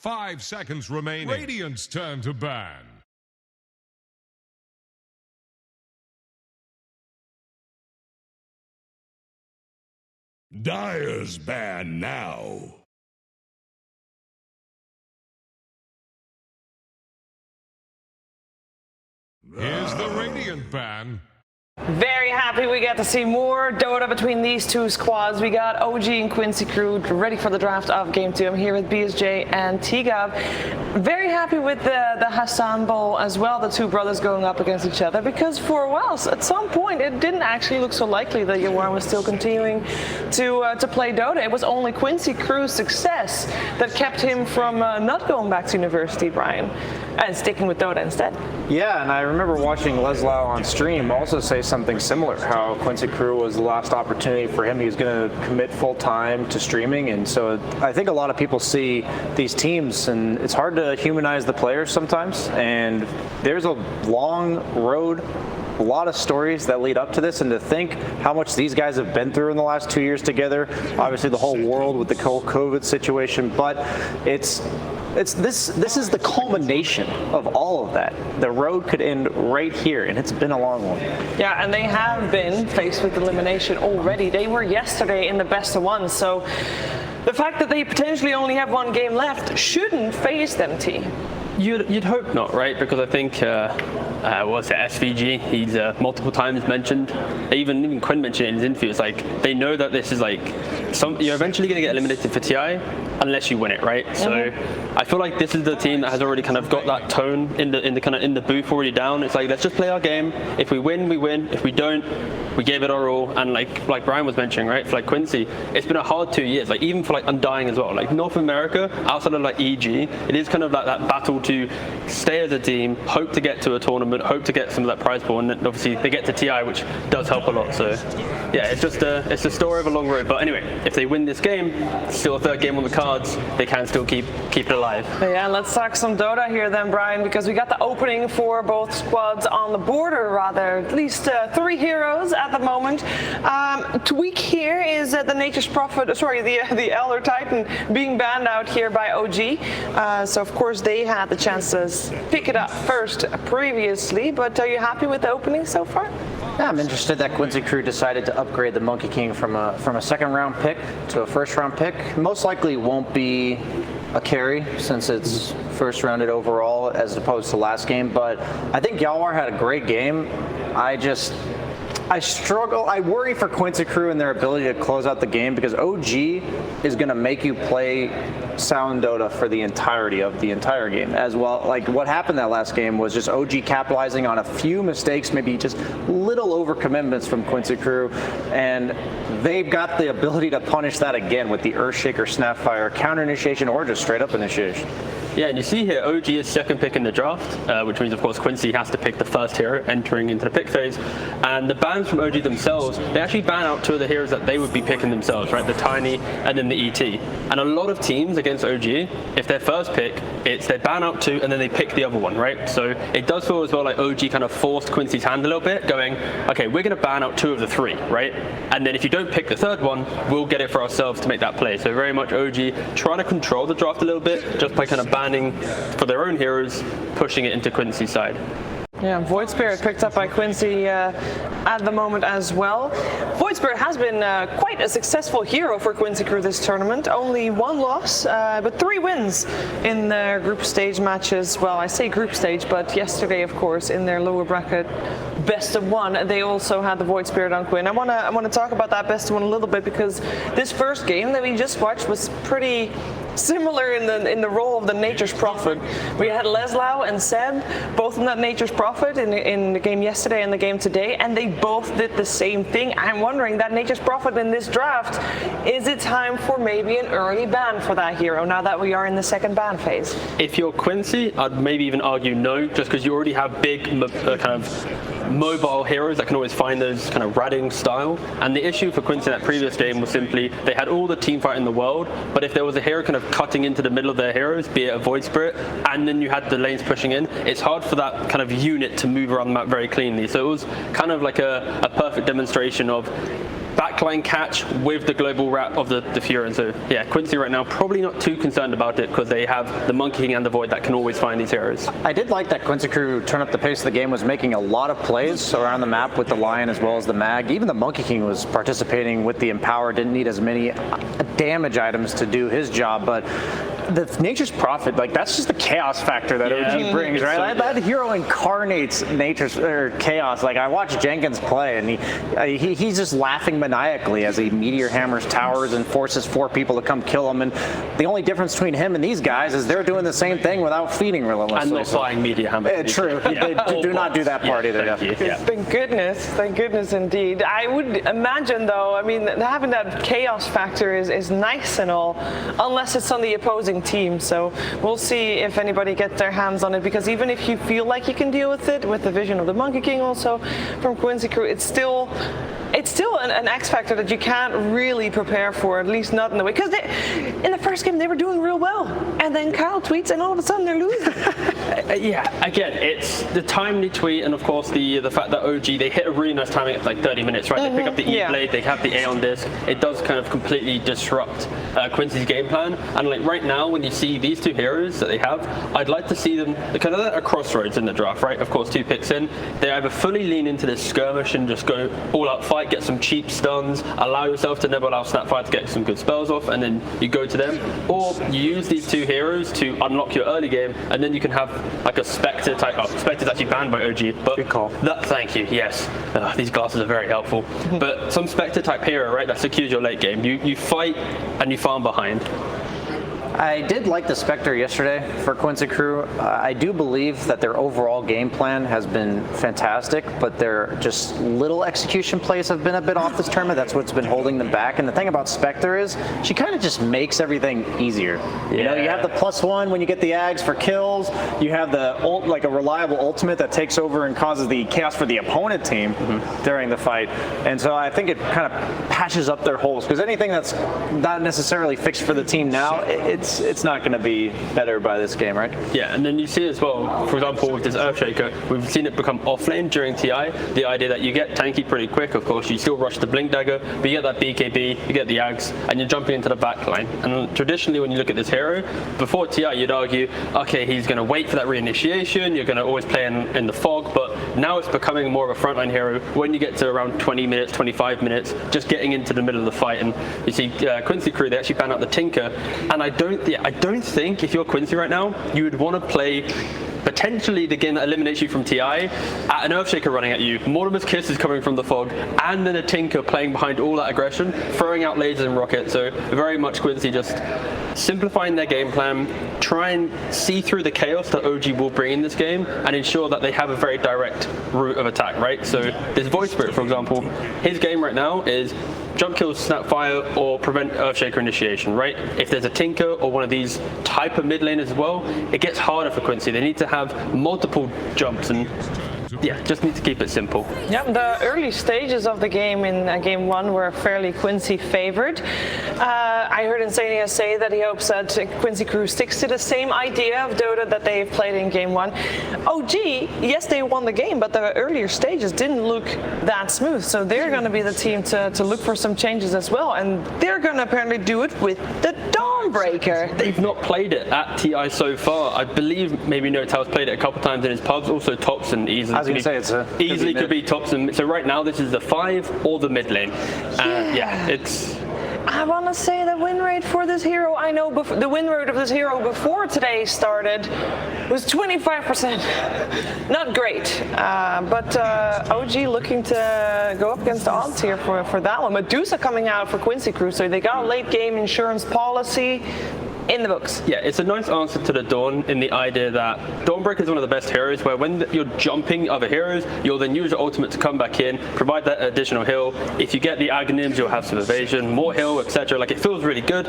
5 seconds remaining. Radiant's turn to ban. Dire's ban now. Here's the Radiant ban. Very happy we get to see more Dota between these two squads. We got OG and Quincy Crew ready for the draft of Game 2. I'm here with BSJ and Tigab. Very happy with the Hassan Bowl as well, the two brothers going up against each other, because for a while, at some point, it didn't actually look so likely that Yawar was still continuing to play Dota. It was only Quincy Crew's success that kept him from not going back to university, Brian, and sticking with Dota instead. Yeah, and I remember watching Leslau on stream also say something similar, how Quincy Crew was the last opportunity for him. He was going to commit full time to streaming, and so I think a lot of people see these teams, and it's hard to humanize the players sometimes, and there's a long road, a lot of stories that lead up to this, and to think how much these guys have been through in the last 2 years together, obviously the whole world with the whole COVID situation, but this is the culmination of all of that. The road could end right here, and it's been a long one. Yeah, and they have been faced with elimination already. They were yesterday in the best of one, so the fact that they potentially only have one game left shouldn't phase them, T. You'd hope not, right? Because I think, what's it, SVG, he's multiple times mentioned, even Quinn mentioned it in his interview, it's like, they know that this is like, you're eventually going to get eliminated for TI unless you win it, right? So I feel like this is the team that has already kind of got that tone in the booth already down. It's like, let's just play our game. If we win, we win. If we don't, we gave it our all. And like Brian was mentioning, right? For like Quincy, it's been a hard 2 years. Like even for like Undying as well. Like North America, outside of like EG, it is kind of like that battle to stay as a team, hope to get to a tournament, hope to get some of that prize pool, and then obviously they get to TI, which does help a lot. So yeah, it's the story of a long road. But anyway, if they win this game, still a third game on the cards, they can still keep it alive. Yeah, let's talk some Dota here then, Brian, because we got the opening for both squads on the border, rather. At least 3 heroes at the moment. Tweak here is the Nature's Prophet, sorry, the Elder Titan being banned out here by OG. So of course they had the chance to pick it up first previously, but are you happy with the opening so far? Yeah, I'm interested that Quincy Crew decided to upgrade the Monkey King from a second round pick to a first round pick. Most likely won't be a carry since it's first rounded overall as opposed to last game, but I think Yawar had a great game. I worry for Quincy Crew and their ability to close out the game, because OG is going to make you play sound Dota for the entirety of the entire game as well. Like what happened that last game was just OG capitalizing on a few mistakes, maybe just little overcommitments from Quincy Crew, and they've got the ability to punish that again with the Earthshaker, Snapfire, counter initiation, or just straight up initiation. Yeah, and you see here, OG is second pick in the draft, which means, of course, Quincy has to pick the first hero entering into the pick phase. And the bans from OG themselves, they actually ban out 2 of the heroes that they would be picking themselves, right? The Tiny and then the ET. And a lot of teams against OG, if their first pick, it's they ban out 2 and then they pick the other one, right? So it does feel as well like OG kind of forced Quincy's hand a little bit, going, okay, we're going to ban out 2 of the 3, right? And then if you don't pick the third one, we'll get it for ourselves to make that play. So very much OG trying to control the draft a little bit, just by kind of banning for their own heroes, pushing it into Quincy's side. Yeah, Void Spirit picked up by Quincy at the moment as well. Void Spirit has been quite a successful hero for Quincy Crew this tournament. Only 1 loss, but 3 wins in their group stage matches. Well, I say group stage, but yesterday, of course, in their lower bracket best of 1, they also had the Void Spirit on Quinn. I want to talk about that best of 1 a little bit, because this first game that we just watched was pretty similar in the role of the Nature's Prophet. We had Leslau and Seb, both in that Nature's Prophet in the game yesterday and the game today, and they both did the same thing. I'm wondering, that Nature's Prophet in this draft, is it time for maybe an early ban for that hero now that we are in the second ban phase? If you're Quincy, I'd maybe even argue no, just because you already have big kind of mobile heroes that can always find those kind of radding style. And the issue for Quincy in that previous game was simply they had all the team fight in the world, but if there was a hero kind of cutting into the middle of their heroes, be it a Void Spirit, and then you had the lanes pushing in, it's hard for that kind of unit to move around the map very cleanly. So it was kind of like a perfect demonstration of backline catch with the global wrap of the Fury. And so, yeah, Quincy right now probably not too concerned about it because they have the Monkey King and the Void that can always find these heroes. I did like that Quincy Crew turned up the pace of the game, was making a lot of plays around the map with the Lion as well as the Mag. Even the Monkey King was participating with the Empower, didn't need as many damage items to do his job, but the Nature's Prophet, like, that's just the chaos factor that OG brings, right? That hero incarnates nature's chaos. Like, I watched Jenkins play, and he's just laughing maniacally as he meteor hammers towers and forces 4 people to come kill him. And the only difference between him and these guys is they're doing the same thing without feeding relentlessly. And not buying meteor hammers. True. They do not do that part either. Thank goodness indeed. I would imagine, though, I mean, having that chaos factor is nice and all, unless it's on the opposing team. So we'll see if anybody gets their hands on it, because even if you feel like you can deal with it with the vision of the Monkey King also from Quincy Crew, it's still an X factor that you can't really prepare for, at least not in the way, because in the first game they were doing real well, and then Kyle tweets and all of a sudden they're losing. Again, it's the timely tweet, and of course the fact that OG, they hit a really nice timing at like 30 minutes, right? They pick up the E-Blade, they have the A on disc. It does kind of completely disrupt Quincy's game plan, and like right now when you see these 2 heroes that they have, I'd like to see them kind of at a crossroads in the draft, right? Of course, 2 picks in, they either fully lean into this skirmish and just go all out fight, get some cheap stuns, allow yourself to never allow Snapfire to get some good spells off, and then you go to them, or you use these 2 heroes to unlock your early game, and then you can have like a Spectre type. Spectre's actually banned by OG, but good call. Thank you. Yes, these glasses are very helpful. But some Spectre type hero, right, that secures your late game. You fight and you farm behind. I did like the Spectre yesterday for Quincy Crew. I do believe that their overall game plan has been fantastic, but their just little execution plays have been a bit off this tournament. That's what's been holding them back. And the thing about Spectre is she kind of just makes everything easier. You know, you have the +1 when you get the Ags for kills. You have the like a reliable ultimate that takes over and causes the chaos for the opponent team during the fight. And so I think it kind of patches up their holes, because anything that's not necessarily fixed for the team now, it's not going to be better by this game, right? Yeah, and then you see as well, for example, with this Earthshaker, we've seen it become offlane during TI. The idea that you get tanky pretty quick, of course, you still rush the Blink Dagger, but you get that BKB, you get the Ags, and you're jumping into the backline. And traditionally, when you look at this hero, before TI, you'd argue, okay, he's going to wait for that reinitiation, you're going to always play in the fog, but now it's becoming more of a frontline hero when you get to around 20 minutes, 25 minutes, just getting into the middle of the fight. And you see Quincy Crew, they actually ban out the Tinker, and I don't think if you're Quincy right now, you would want to play potentially the game that eliminates you from TI at an Earthshaker running at you, Mortimer's Kiss is coming from the fog, and then a Tinker playing behind all that aggression, throwing out lasers and rockets. So very much Quincy just simplifying their game plan, try and see through the chaos that OG will bring in this game, and ensure that they have a very direct route of attack, right? So this Void Spirit, for example, his game right now is jump kills, Snapfire, or prevent Earthshaker initiation, right? If there's a Tinker or one of these type of mid lane as well, it gets harder for Quincy. They need to have multiple jumps, and yeah, just need to keep it simple. Yeah, the early stages of the game in game 1 were fairly Quincy favored. I heard Insania say that he hopes that Quincy Crew sticks to the same idea of Dota that they've played in game 1. OG, yes, they won the game, but the earlier stages didn't look that smooth. So they're going to be the team to look for some changes as well. And they're going to apparently do it with the Dawnbreaker. They've not played it at TI so far. I believe maybe Notel's played it a couple times in his pubs, also Topson easily. I was going to say it's easily could be Topson. So right now this is the 5 or the mid lane. Yeah, it's... I want to say the win rate for this hero, I know the win rate of this hero before today started was 25%. Not great, but OG looking to go up against the odds here for that one. Medusa coming out for Quincy Crew, so they got a late game insurance policy in the books. Yeah, it's a nice answer to the Dawn in the idea that Dawnbreaker is one of the best heroes where when you're jumping other heroes, you'll then use your ultimate to come back in, provide that additional heal. If you get the Aghanims, you'll have some evasion, more heal, etc. Like, it feels really good.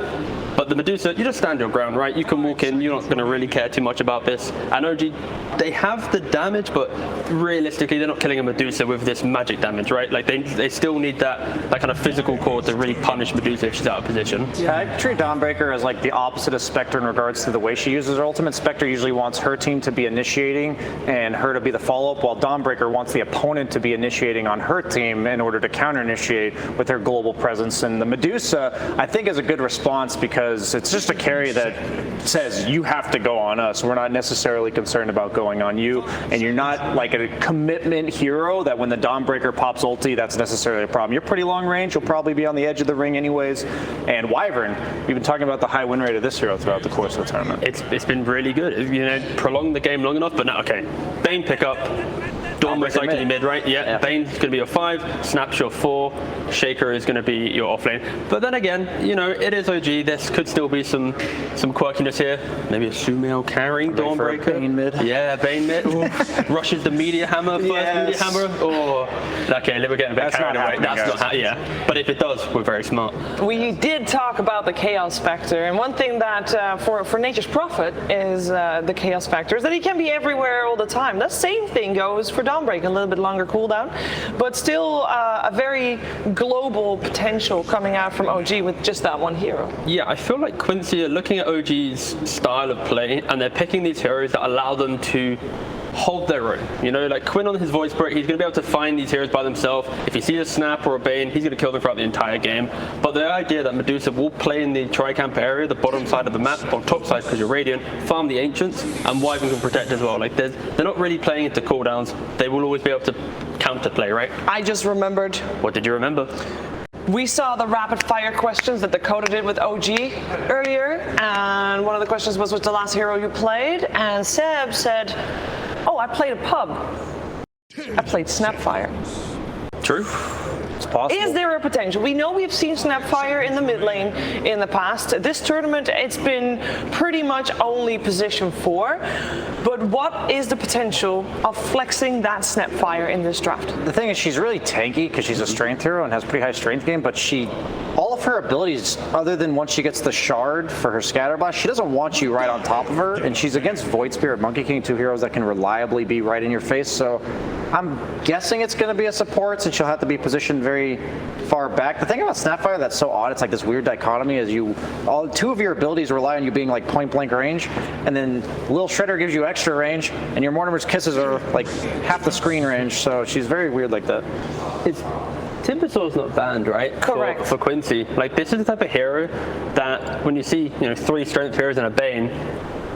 But the Medusa, you just stand your ground, right? You can walk in, you're not going to really care too much about this. And OG, they have the damage, but realistically, they're not killing a Medusa with this magic damage, right? Like, they still need that kind of physical core to really punish Medusa if she's out of position. Yeah, I treat Dawnbreaker as like the opposite opposite of Spectre in regards to the way she uses her ultimate. Spectre usually wants her team to be initiating and her to be the follow-up, while Dawnbreaker wants the opponent to be initiating on her team in order to counter-initiate with her global presence. And the Medusa, I think, is a good response because it's just a carry that says you have to go on us. We're not necessarily concerned about going on you, and you're not like a commitment hero that when the Dawnbreaker pops ulti, that's necessarily a problem. You're pretty long range. You'll probably be on the edge of the ring anyways. And Wyvern, we've been talking about the high win rate of this hero throughout the course of the tournament. It's been really good. You know, prolong the game long enough, but now, okay. Bane pick up. Dawn most likely mid, right? Yeah. Bane's going to be your 5, Snap's your 4, Shaker is going to be your offlane. But then again, you know, it is OG. There could still be some quirkiness here. Maybe a Sumail carrying Dawnbreaker. Bane mid. Yeah, Bane mid. Rushes the media hammer first. Media hammer. Oh, okay. We're getting a bit carried away. That's not yeah. But if it does, we're very smart. We did talk about the Chaos Factor, and one thing that for Nature's Prophet is the Chaos Factor is that he can be everywhere all the time. The same thing goes for Dawnbreaker, a little bit longer cooldown, but still a very global potential coming out from OG with just that one hero. Yeah, I feel like Quincy are looking at OG's style of play, and they're picking these heroes that allow them to hold their own. You know, like Quinn on his voice break, he's going to be able to find these heroes by themselves. If he sees a Snap or a Bane, he's going to kill them throughout the entire game. But the idea that Medusa will play in the tri-camp area, the bottom side of the map, or top side because you're Radiant, farm the Ancients, and Wyvern can protect as well. Like they're not really playing into cooldowns. They will always be able to counterplay, right? I just remembered. What did you remember? We saw the rapid fire questions that Dakota did with OG earlier, and one of the questions was, what's the last hero you played? And Seb said, oh, I played a pub. I played Snapfire. True. It's possible. Is there a potential? We know we've seen Snapfire in the mid lane in the past. This tournament, it's been pretty much only position 4. But what is the potential of flexing that Snapfire in this draft? The thing is, she's really tanky because she's a strength hero and has pretty high strength game, but all of her abilities, other than once she gets the shard for her scatterblast, she doesn't want you right on top of her, and she's against Void Spirit, Monkey King, 2 heroes that can reliably be right in your face, so I'm guessing it's going to be a support since she'll have to be positioned very far back. The thing about Snapfire that's so odd, it's like this weird dichotomy, is 2 of your abilities rely on you being like point blank range, and then Lil Shredder gives you extra range, and your Mortimer's Kisses are like half the screen range, so she's very weird like that. Timbersaur's not banned, right? Correct. For Quincy. Like, this is the type of hero that when you see, 3 strength heroes and a Bane,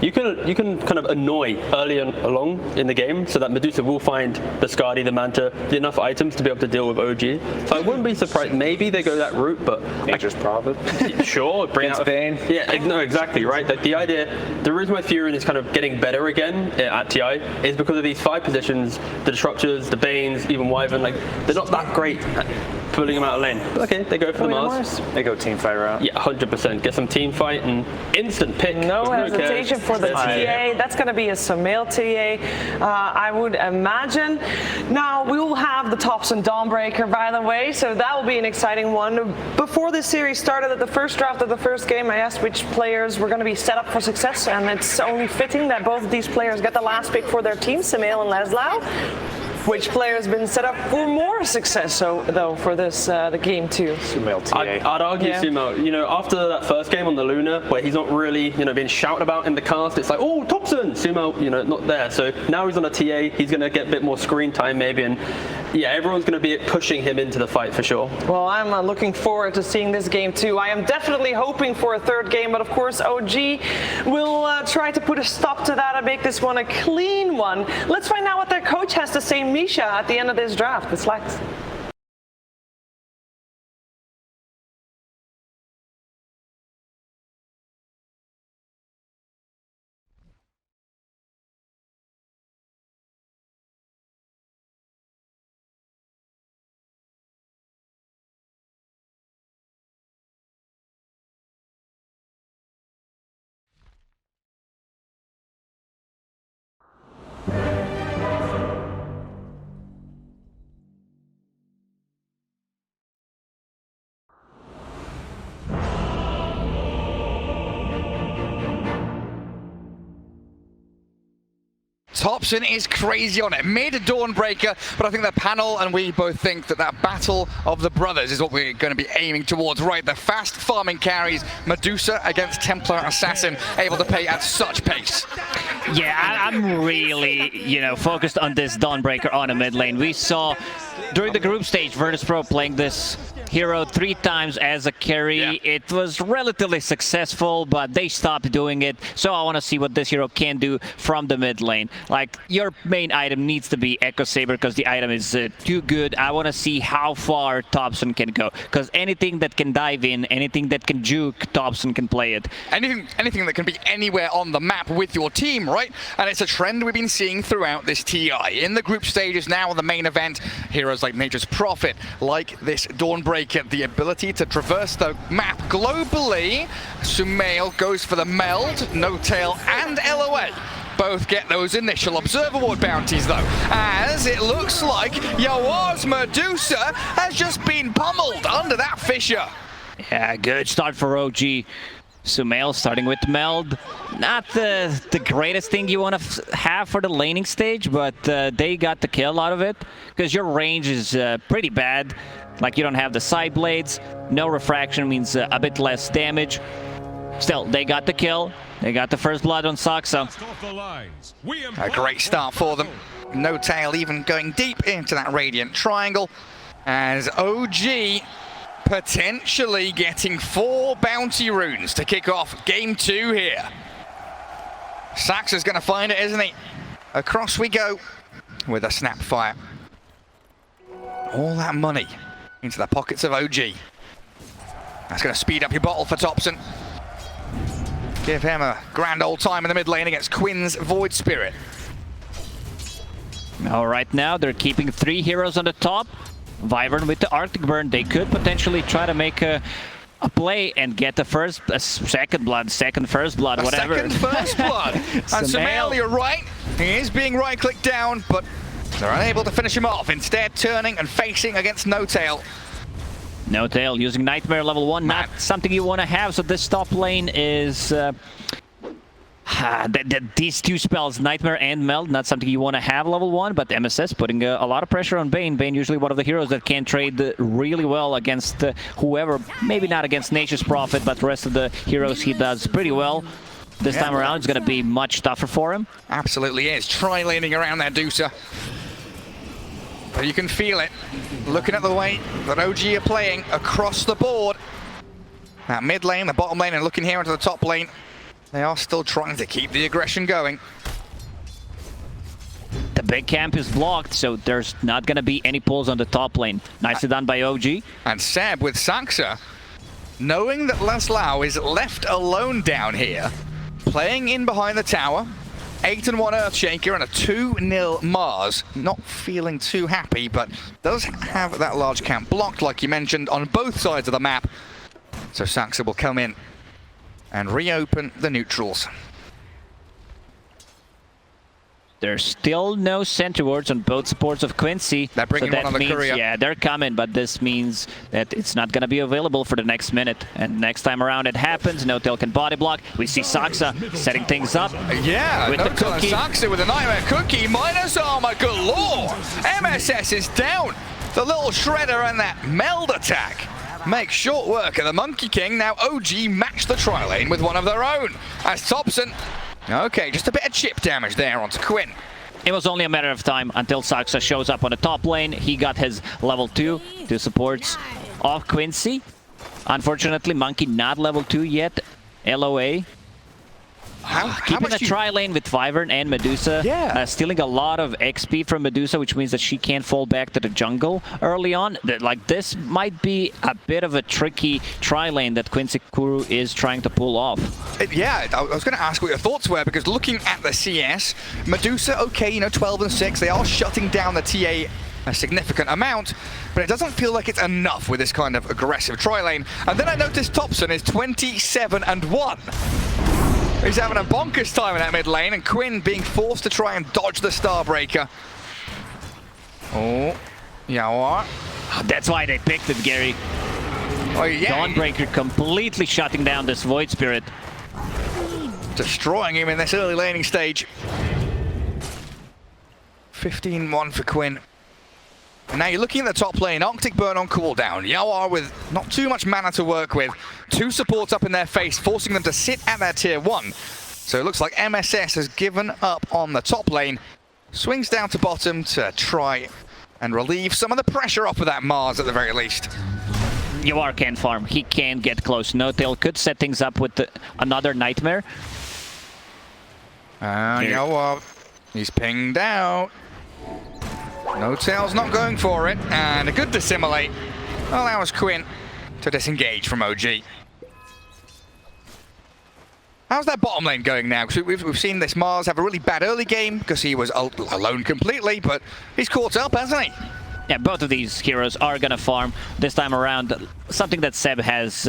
you can kind of annoy early along in the game so that Medusa will find the Skadi, the Manta, enough items to be able to deal with OG. So I wouldn't be surprised. Maybe they go that route, but Nature's Prophet. Sure, bring out Bane. Yeah, no, exactly, right? Like the reason why Furin is kind of getting better again at TI is because of these 5 positions, the Disruptors, the Banes, even Wyvern. Like they're not that great at pulling them out of lane. But okay, they go for the Mars. They go team fight route. Yeah, 100%. Get some team fight and instant pick. No hesitation for the TA. That's going to be a Sumail TA, I would imagine. Now, we will have the Tops and Dawnbreaker, by the way, so that will be an exciting one. Before this series started, at the first draft of the first game, I asked which players were going to be set up for success, and it's only fitting that both of these players get the last pick for their team, Sumail and Laszlo. Which player has been set up for more success, though, for this the game 2? Sumail TA. I'd argue Sumail. After that first game on the Luna, where he's not really, being shouted about in the cast, it's like, oh, Thompson, Sumail, not there. So now he's on a TA, he's going to get a bit more screen time maybe, and yeah, everyone's going to be pushing him into the fight for sure. Well, I'm looking forward to seeing this game too. I am definitely hoping for a 3rd game, but of course OG will try to put a stop to that and make this one a clean one. Let's find out what their coach has to say, Misha, at the end of this draft. It's Lex. Thompson is crazy on it. Mid Dawnbreaker, but I think the panel and we both think that that battle of the brothers is what we're going to be aiming towards, right? The fast farming carries, Medusa against Templar Assassin, able to pay at such pace. Yeah, I'm really, focused on this Dawnbreaker on a mid lane. We saw during the group stage Virtus.pro playing this hero 3 times as a carry. Yeah. It was relatively successful, but they stopped doing it. So I want to see what this hero can do from the mid lane. Like, your main item needs to be Echo Saber because the item is too good. I want to see how far Thompson can go, because anything that can dive in, anything that can juke, Thompson can play it. Anything that can be anywhere on the map with your team, right? And it's a trend we've been seeing throughout this TI. In the group stages, now on the main event, heroes like Nature's Prophet, like this Dawnbreaker, the ability to traverse the map globally. Sumail goes for the meld, No Tail and LOA. Both get those initial Observer Ward bounties though, as it looks like Yawar's Medusa has just been pummeled under that fissure. Yeah, good start for OG. Sumail starting with meld. Not the greatest thing you want to have for the laning stage, but they got the kill out of it, because your range is pretty bad. Like, you don't have the side blades. No refraction means a bit less damage. Still, they got the kill. They got the first blood on Saksa. A great start for them. No Tail even going deep into that Radiant Triangle, as OG potentially getting 4 bounty runes to kick off game 2 here. Saksa's going to find it, isn't he? Across we go with a Snapfire. All that money into the pockets of OG. That's going to speed up your bottle for Thompson. Give him a grand old time in the mid lane against Quinn's Void Spirit. All right, now they're keeping 3 heroes on the top. Wyvern with the Arctic Burn. They could potentially try to make a play and get the second first blood, whatever. Second first blood. And Sumail, you're right. He is being right-clicked down, but they're unable to finish him off. Instead, turning and facing against No Tail. No Tail using Nightmare level 1, not something you want to have. So this top lane is these 2 spells, Nightmare and Meld, not something you want to have level 1, but MSS putting a lot of pressure on Bane. Bane usually one of the heroes that can trade really well against whoever, maybe not against Nature's Prophet, but the rest of the heroes he does pretty well. This time around it's going to be much tougher for him. Absolutely is. Tri-laning around there, Dusa. But you can feel it, looking at the way that OG are playing across the board. That mid lane, the bottom lane, and looking here into the top lane. They are still trying to keep the aggression going. The big camp is blocked, so there's not going to be any pulls on the top lane. Nicely done by OG. And Seb with Saksa, knowing that Laszlo is left alone down here, playing in behind the tower, 8-1 Earthshaker and a 2-0 Mars. Not feeling too happy, but does have that large camp blocked, like you mentioned, on both sides of the map. So Saksa will come in and reopen the neutrals. There's still no center wards on both supports of Quincy. They're bringing so one on the courier. Yeah, they're coming, but this means that it's not going to be available for the next minute. And next time around it happens, No Tail can body block. We see Saksa setting things up. Yeah, with No the Tail and cookie. Saksa with a Nightmare Cookie, minus armor galore. MSS is down. The little shredder and that meld attack make short work of the Monkey King. Now OG match the tri-lane with one of their own. As Thompson, okay, just a bit of chip damage there onto Quinn. It was only a matter of time until Saksa shows up on the top lane. He got his level 2 supports of Quincy. Unfortunately, Monkey not level 2 yet. LOA. Keeping a tri-lane with Wyvern and Medusa. Yeah. Stealing a lot of XP from Medusa, which means that she can't fall back to the jungle early on. Like, this might be a bit of a tricky tri-lane that Quincy Crew is trying to pull off. Yeah, I was going to ask what your thoughts were, because looking at the CS, Medusa, okay, 12 and 6, they are shutting down the TA a significant amount, but it doesn't feel like it's enough with this kind of aggressive tri-lane. And then I noticed Thompson is 27 and 1. He's having a bonkers time in that mid lane, and Quinn being forced to try and dodge the Starbreaker. Oh, Yawar. That's why they picked it, Gary. Oh, yeah. Dawnbreaker completely shutting down this Void Spirit. Destroying him in this early laning stage. 15-1 for Quinn. And now you're looking at the top lane, Arctic Burn on cooldown. Yawar with not too much mana to work with. 2 supports up in their face, forcing them to sit at their tier 1. So it looks like MSS has given up on the top lane. Swings down to bottom to try and relieve some of the pressure off of that Mars at the very least. Yawar can farm. He can get close. No-Tail could set things up with another Nightmare. Yawar, he's pinged out. No-Tail's not going for it, and a good dissimilate allows Quinn to disengage from OG. How's that bottom lane going now? Because we've seen this Mars have a really bad early game because he was alone completely, but he's caught up, hasn't he? Yeah, both of these heroes are gonna farm this time around. Something that Seb has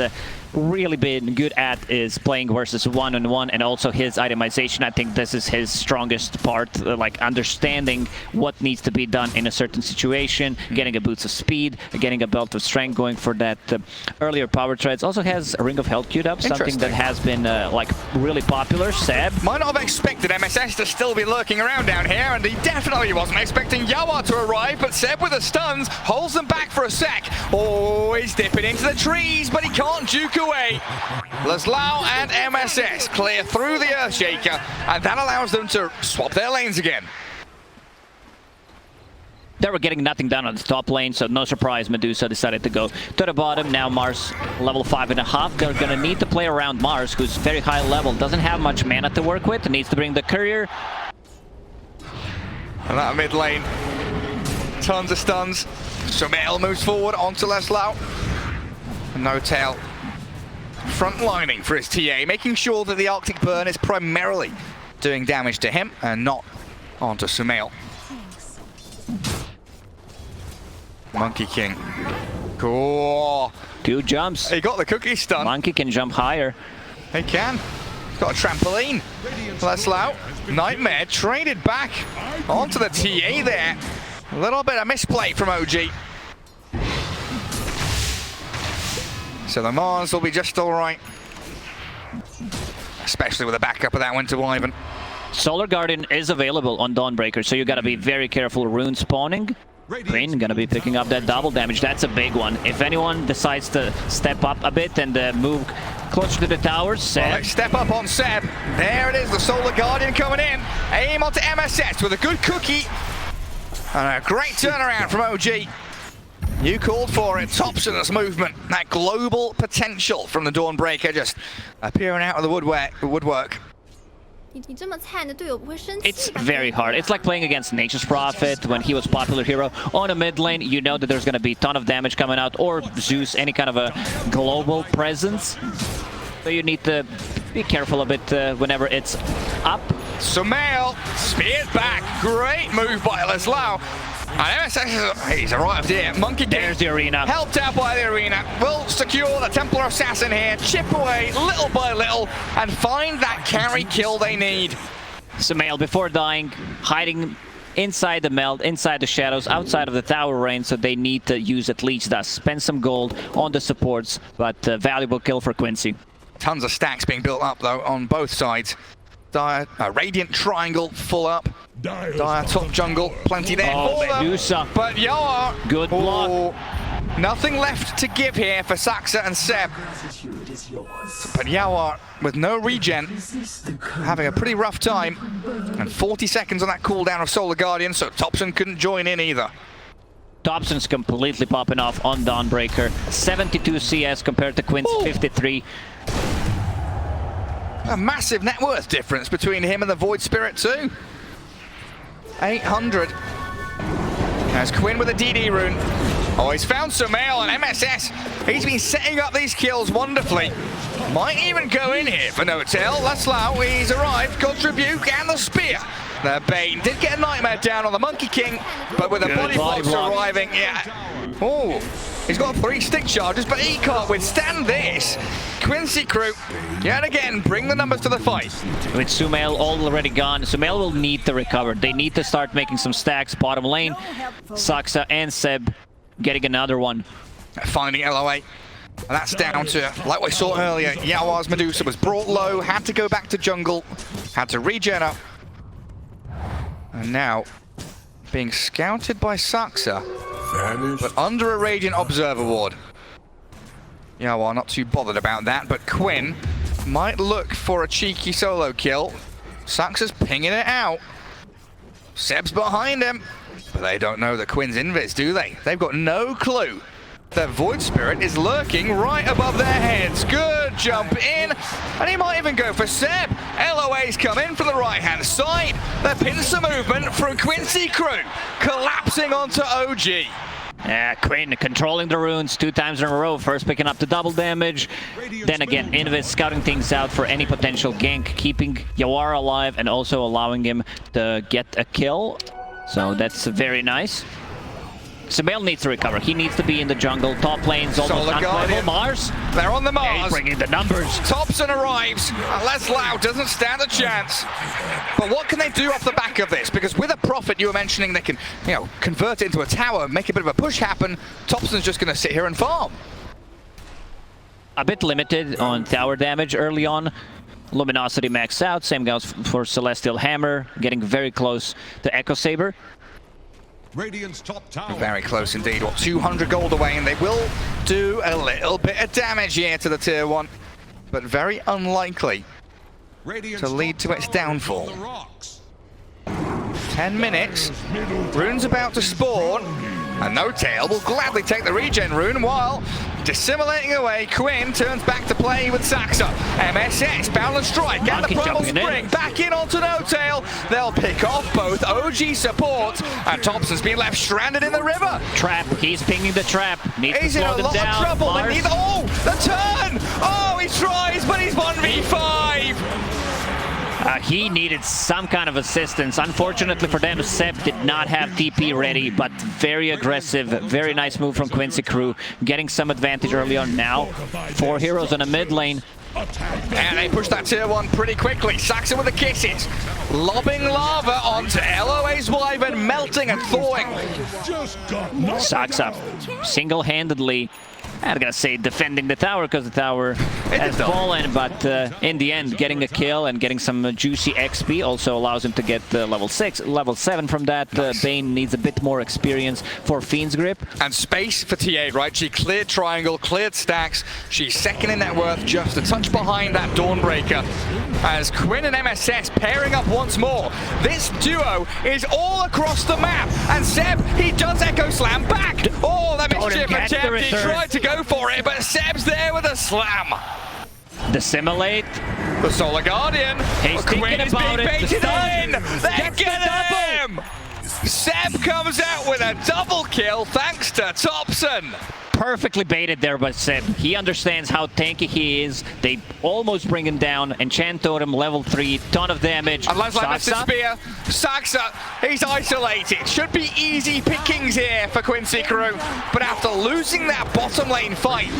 really been good at is playing versus one-on-one, and also his itemization. I think this is his strongest part, like understanding what needs to be done in a certain situation, getting a boost of speed, getting a belt of strength, going for that earlier power treads. Also has a Ring of Health queued up, something that has been like really popular. Seb might not have expected MSS to still be lurking around down here, and he definitely wasn't expecting Yawar to arrive, but Seb with the stuns holds them back for a sec. Oh, he's dipping into the trees, but he can't juke away. Laslau and MSS clear through the Earthshaker, and that allows them to swap their lanes again. They were getting nothing done on the top lane, so no surprise Medusa decided to go to the bottom. Now Mars level 5.5. They're gonna need to play around Mars, who's very high level, doesn't have much mana to work with, needs to bring the courier. And that mid lane, tons of stuns. Sumail moves forward onto Laslau. No-Tail front lining for his TA, making sure that the Arctic Burn is primarily doing damage to him and not onto Sumail. Monkey King. Cool. 2 jumps. He got the cookie stun. Monkey can jump higher. He can. He's got a trampoline. Laslau. Nightmare traded back onto the TA there. A little bit of misplay from OG. So the Mars will be just all right. Especially with the backup of that Winter Wyvern. Solar Guardian is available on Dawnbreaker, so you gotta be very careful rune spawning. Green gonna be picking up that double damage. That's a big one. If anyone decides to step up a bit and move closer to the towers, Seb. Well, step up on Seb. There it is, the Solar Guardian coming in. Aim onto MSS with a good cookie. And a great turnaround from OG. You called for it. Thompson's movement. That global potential from the Dawnbreaker just appearing out of the woodwork. It's very hard. It's like playing against Nature's Prophet when he was popular hero. On a mid lane, you know that there's going to be a ton of damage coming out, or Zeus, any kind of a global presence. So you need to be careful a bit whenever it's up. Sumail speared back. Great move by Laslau. And MSS, he's arrived here. Monkey King. There's the arena. Helped out by the arena. Will secure the Templar Assassin here. Chip away little by little and find that carry kill they need. Sumail, before dying, hiding inside the meld, inside the shadows, outside of the tower range, so they need to use at least that. Spend some gold on the supports, but valuable kill for Quincy. Tons of stacks being built up though on both sides. Dire, Radiant Triangle full up. Dire top jungle, plenty there for them. Medusa. But Yawar, good block. Nothing left to give here for Saxa and Seb. But Yawar, with no regen, having a pretty rough time. And 40 seconds on that cooldown of Solar Guardian, so Thompson couldn't join in either. Thompson's completely popping off on Dawnbreaker. 72 CS compared to Quinn's 53. A massive net worth difference between him and the Void Spirit too. 800. There's Quinn with a DD rune. Oh, he's found Sumail and MSS. He's been setting up these kills wonderfully. Might even go in here for No-Tail. Laslau, he's arrived. Got Rebuke and the Spear. The Bane did get a Nightmare down on the Monkey King, but with the body blocks arriving, yeah. Oh, he's got 3 stick charges, but he can't withstand this. Quincy Crew, yet again, bring the numbers to the fight. With Sumail already gone, Sumail will need to recover. They need to start making some stacks bottom lane. Saxa and Seb getting another one. Finding LOA. And that's down to, like we saw earlier, Yawar's Medusa was brought low, had to go back to jungle, had to regen up. And now, being scouted by Saxa, but under a Radiant Observer Ward. Yawar not too bothered about that, but Quinn might look for a cheeky solo kill. Saxa's pinging it out. Seb's behind him, but they don't know that Quinn's invis, do they? They've got no clue that Void Spirit is lurking right above their heads. Good jump in, and he might even go for Seb. LOA's come in from the right-hand side. The pincer movement from Quincy Crew, collapsing onto OG. Quinn controlling the runes 2 times in a row, first picking up the double damage, then again Invis scouting things out for any potential gank, keeping Yawar alive and also allowing him to get a kill. So that's very nice. Sumail needs to recover. He needs to be in the jungle. Top lane's almost unplayable. Mars. They're on the Mars. He's bringing the numbers. Thompson arrives. Leslau doesn't stand a chance. But what can they do off the back of this? Because with a Prophet, you were mentioning they can, convert it into a tower, make a bit of a push happen. Thompson's just going to sit here and farm. A bit limited on tower damage early on. Luminosity maxed out. Same goes for Celestial Hammer. Getting very close to Echo Saber. Radiant's top tower. Very close indeed. 200 gold away, and they will do a little bit of damage here to the tier 1, but very unlikely to lead to its downfall. 10 minutes. Rune's about to spawn, and No Tail will gladly take the regen rune while dissimulating away. Quinn turns back to play with Saxa. MSS, Balance Strike, and the Primal Spring back in onto No Tail. They'll pick off both OG support, and Thompson's been left stranded in the river. Trap, he's pinging the trap. Needs He's to in slow a them lot down. of trouble. Mars. They need, the turn! Oh, he tries, but he's 1v5. He needed some kind of assistance. Unfortunately for them, Seb did not have TP ready, but very aggressive. Very nice move from Quincy Crew, getting some advantage early on now. 4 heroes on a mid lane. And they push that tier 1 pretty quickly. Saxa with the kisses. Lobbing lava onto LOA's Wyvern, melting and thawing. Saxa single-handedly, I'm gonna say defending the tower because the tower has fallen, but in the end getting a kill and getting some juicy XP also allows him to get level 6, level 7 from that. Bane needs a bit more experience for Fiend's Grip. And space for TA, right? She cleared triangle, cleared stacks. She's second in net worth, just a touch behind that Dawnbreaker. As Quinn and MSS pairing up once more. This duo is all across the map. And Seb, he does Echo Slam back. Oh, that mischief attempt. He tried to go for it, but Seb's there with a slam. Dissimulate. The Solar Guardian. He's Quinn is being about baited in. They Gets get him. Seb comes out with a double kill thanks to Thompson. Perfectly baited there by Seb. He understands how tanky he is. They almost bring him down. Enchant Totem, level 3, ton of damage. And Leslie missed his spear. Saxa, he's isolated. Should be easy pickings here for Quincy Crew. But after losing that bottom lane fight,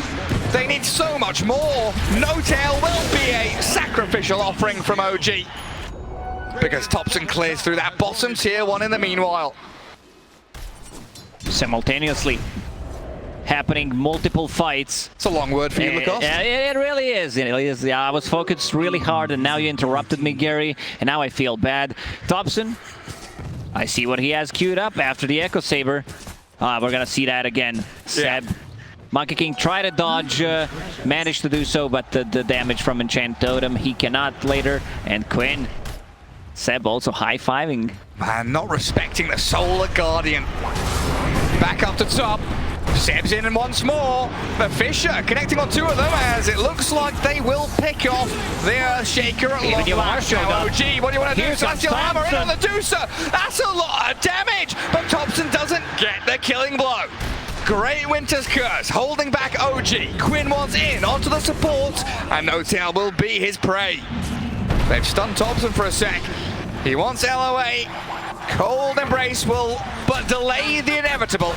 they need so much more. No Tail will be a sacrificial offering from OG. Because Thompson clears through that bottom tier 1 in the meanwhile. Simultaneously happening multiple fights. It's a long word for you, Lacoste. It really is. It really is. Yeah, I was focused really hard, and now you interrupted me, Gary, and now I feel bad. Thompson, I see what he has queued up after the Echo Saber. We're gonna see that again. Seb, Monkey King tried to dodge, managed to do so, but the damage from Enchant Totem, he cannot later. And Quinn, Seb also high-fiving. Man, not respecting the Solar Guardian. Back up to top. Seb's in and once more. The Fisher connecting on 2 of them as it looks like they will pick off the Earthshaker at long last. OG, what do you want to do? Celestial Hammer in on the Doocer. That's a lot of damage, but Thompson doesn't get the killing blow. Great Winter's Curse holding back OG. Quinn wants in onto the support, and No Tail will be his prey. They've stunned Thompson for a sec. He wants LOA. Cold Embrace will but delay the inevitable.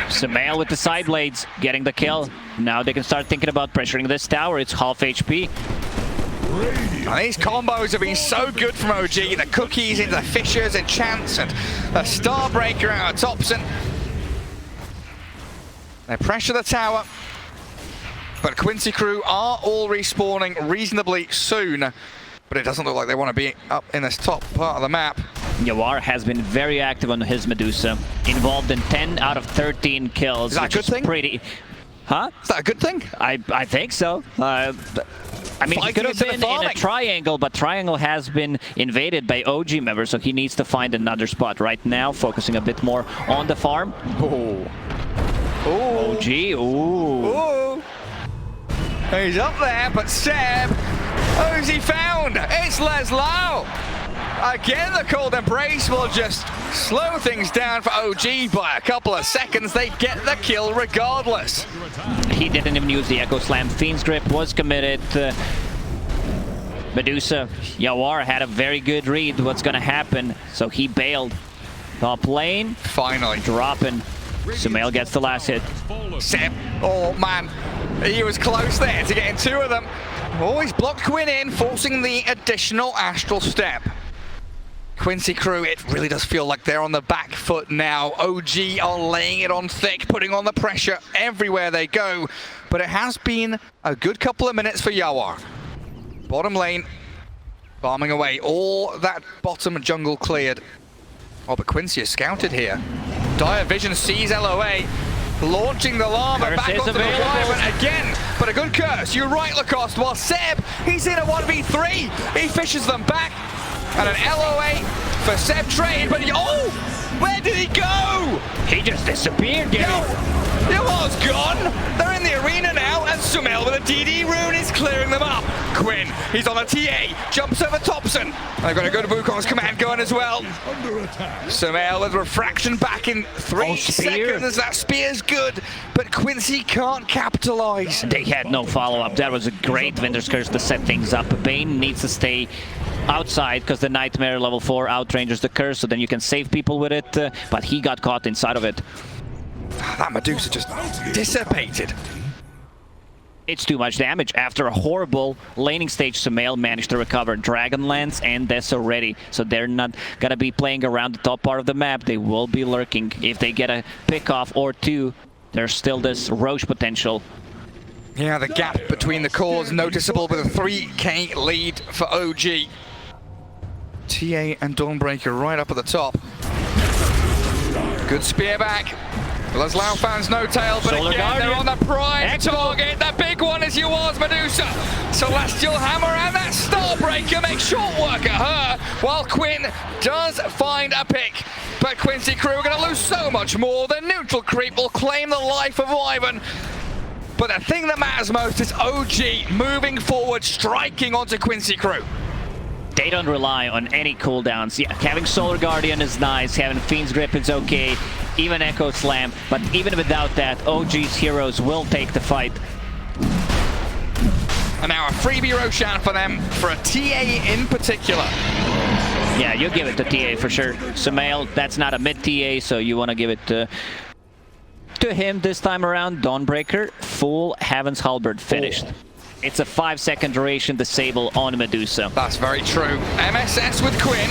Sumail with the side blades, getting the kill. Now they can start thinking about pressuring this tower. It's half HP. And these combos have been so good from OG. The cookies into the Fishers and Chance and a Starbreaker out of Thompson. They pressure the tower. But Quincy Crew are all respawning reasonably soon. But it doesn't look like they want to be up in this top part of the map. Yawar has been very active on his Medusa, involved in 10 out of 13 kills. Is that a good thing? Pretty... Huh? Is that a good thing? I think so. I mean, he could have been in a triangle, but triangle has been invaded by OG members, so he needs to find another spot right now, focusing a bit more on the farm. Oh. Ooh. OG, ooh. Ooh. He's up there, but Seb, who's he found? It's Leslau. Again, the cold embrace will just slow things down for OG by a couple of seconds. They get the kill regardless. He didn't even use the Echo Slam. Fiend's Grip was committed. Medusa, Yawar had a very good read what's going to happen, so he bailed. Top lane. Finally. Dropping. Sumail gets the last hit. Seb, oh man, he was close there to getting two of them. Oh, he's blocked Quinn in, forcing the additional Astral Step. Quincy Crew, it really does feel like they're on the back foot now. OG are laying it on thick, putting on the pressure everywhere they go. But it has been a good couple of minutes for Yawar. Bottom lane, farming away. All that bottom jungle cleared. Oh, but Quincy is scouted here. Dire Vision sees LOA, launching the llama back onto the Wyvern again. But a good curse, you're right, Lacoste. While Seb, he's in a 1v3. He fishes them back. And an LOA for Seb trade, but oh, where did he go? He just disappeared, dude. Yawar's gone. They're in the arena now, and Sumail with a DD rune is clearing them up. Quinn, he's on a TA, jumps over Thompson. They've got a good Wukong's command going as well. Sumail with refraction back in 3 seconds. That spear's good, but Quincy can't capitalize. They had no follow-up. That was a great Winter's Curse to set things up. Bane needs to stay outside because the Nightmare level 4 outranges the curse, so then you can save people with it, but he got caught inside of it. That Medusa just dissipated. It's too much damage. After a horrible laning stage, Sumail managed to recover Dragonlance and Death already, so they're not gonna be playing around the top part of the map. They will be lurking. If they get a pick off or two, there's still this Roche potential. Yeah, the gap between the cores noticeable with a 3k lead for OG. TA and Dawnbreaker right up at the top. Good spear back. Leslau fans no tail, but Solar again Guardian. they're on the prime target. The big one is Yawar's Medusa. Celestial Hammer and that Starbreaker makes short work at her, while Quinn does find a pick. But Quincy Crew are going to lose so much more. The neutral creep will claim the life of Wyvern. But the thing that matters most is OG moving forward, striking onto Quincy Crew. They don't rely on any cooldowns. Yeah, having Solar Guardian is nice, having Fiend's Grip is okay, even Echo Slam, but even without that, OG's heroes will take the fight. And now a freebie Roshan for them, for a TA in particular. Yeah, you give it to TA for sure. Sumail, that's not a mid TA, so you want to give it to him this time around. Dawnbreaker, full Heaven's Halberd finished. Oh. It's a 5-second duration disable on Medusa. That's very true. MSS with Quinn.